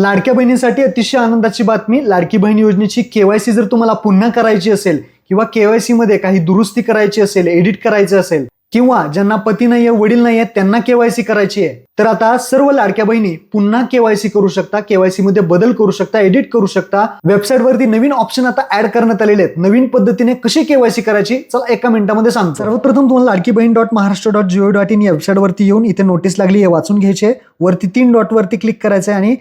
लाडक्या बहिणींसाठी अतिशय आनंदाची बातमी. लाडकी बहीण योजनेची केवायसी जर तुम्हाला पुन्हा करायची असेल किंवा केवायसी मध्ये काही दुरुस्ती करायची असेल, एडिट करायचं असेल किंवा ज्यांना पती नाहीये, वडील नाहीये त्यांना केवायसी करायची आहे, तर आता सर्व लाडक्या बहिणी पुन्हा केवायसी करू शकता. केवायसी मध्ये बदल करू शकता, एडिट करू शकता. वेबसाईट वरती नवीन ऑप्शन आता ऍड करण्यात आलेले आहेत. नवीन पद्धतीने कशी केवायसी करायची चला एका मिनिटामध्ये सांगतो. सर्वप्रथम तुम्हाला ladkibahini.maharashtra.gov.in या वेबसाईट वरती येऊन इथे नोटीस लागली आहे वाचून घ्यायची आहे. वरती 3 डॉट वरती क्लिक करायचं आहे आणि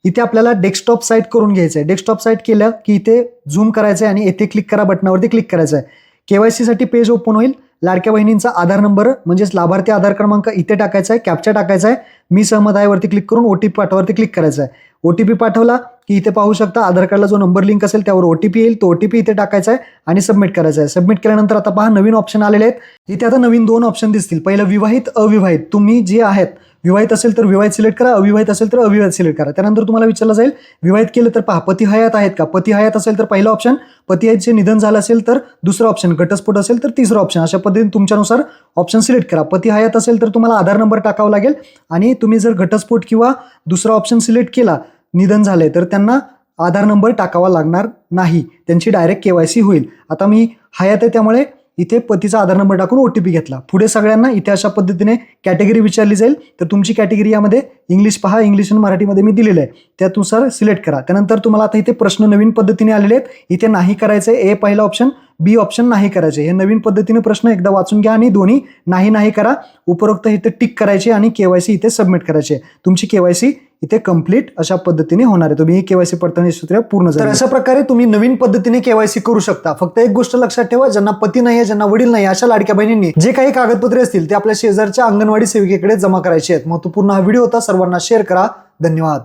इथे आपल्याला डेस्कटॉप साईट करून घ्यायचं आहे. डेस्कटॉप साईट केलं की इथे झूम करायचं आहे आणि इथे क्लिक करा बटनावरती क्लिक करायचं आहे. केवायसी साठी पेज ओपन होईल. लाडक्या बहिणींचा आधार नंबर म्हणजेच लाभार्थी आधार क्रमांक इथे टाकायचा आहे, कॅप्चा टाकायचा आहे. मी सहमत आहे वरती क्लिक करून ओटीपी पाठवावरती क्लिक करायचं आहे. ओटीपी पाठवला की इथे पाहू शकता आधार कार्डला जो नंबर लिंक असेल त्यावर ओटीपी येईल. तो ओटीपी इथे टाकायचा आहे आणि सबमिट करायचा आहे. सबमिट केल्यानंतर आता पहा नवीन ऑप्शन आलेले आहेत. इथे आता नवीन 2 ऑप्शन दिसतील. पहिलं विवाहित, अविवाहित. तुम्ही जे आहेत विवाहित असेल तर विवाहित सिलेक्ट करा, अविवाहित असेल तर अविवाहित सिलेक्ट करा. त्यानंतर तुम्हाला विचारलं जाईल विवाहित केलं तर पहा पती हयात आहेत का. पती हयात असेल तर पहिला ऑप्शन, पती हयातचे निधन झालं असेल तर दुसरा ऑप्शन, घटस्फोट असेल तर तिसरा ऑप्शन. अशा पद्धतीने तुमच्यानुसार ऑप्शन सिलेक्ट करा. पती हयात असेल तर तुम्हाला आधार नंबर टाकावा लागेल आणि तुम्ही जर घटस्फोट किंवा दुसरा ऑप्शन सिलेक्ट केला, निधन झाले, तर त्यांना आधार नंबर टाकावा लागणार नाही. त्यांची डायरेक्ट केवायसी होईल. आता मी हयात आहे त्यामुळे इथे पतीचा आधार नंबर टाकून ओटीपी घेतला. पुढे सगळ्यांना इथे अशा पद्धतीने कॅटेगरी विचारली जाईल. तर तुमची कॅटेगरी यामध्ये इंग्लिश पहा, इंग्लिश आणि मराठीमध्ये मी दिलेलं आहे, त्यानुसार सिलेक्ट करा. त्यानंतर तुम्हाला आता इथे प्रश्न नवीन पद्धतीने आलेले आहेत. इथे नाही करायचे, ए पहिला ऑप्शन, बी ऑप्शन नाही करायचे. हे नवीन पद्धतीने प्रश्न एकदा वाचून घ्या आणि दोन्ही नाही करा. उपरोक्त इथे टिक करायचे आणि केवायसी इथे सबमिट करायचे. तुमची केवायसी इथे कंप्लीट अशा पद्धतीने होणार आहे. तुम्ही ही केवायसी पडताळणी सूत्र पूर्ण झाली. तर अशा प्रकारे तुम्ही नवीन पद्धतीने केवायसी करू शकता. फक्त एक गोष्ट लक्षात ठेवा, ज्यांना पती नाही, ज्यांना वडील नाही, अशा लाडक्या बहिणींनी जे काही कागदपत्रे असतील ते आपल्या शेजारच्या अंगणवाडी सेविकेकडे जमा करायचे आहेत. महत्त्वपूर्ण हा व्हिडिओ होता. सर्वांना शेअर करा. धन्यवाद.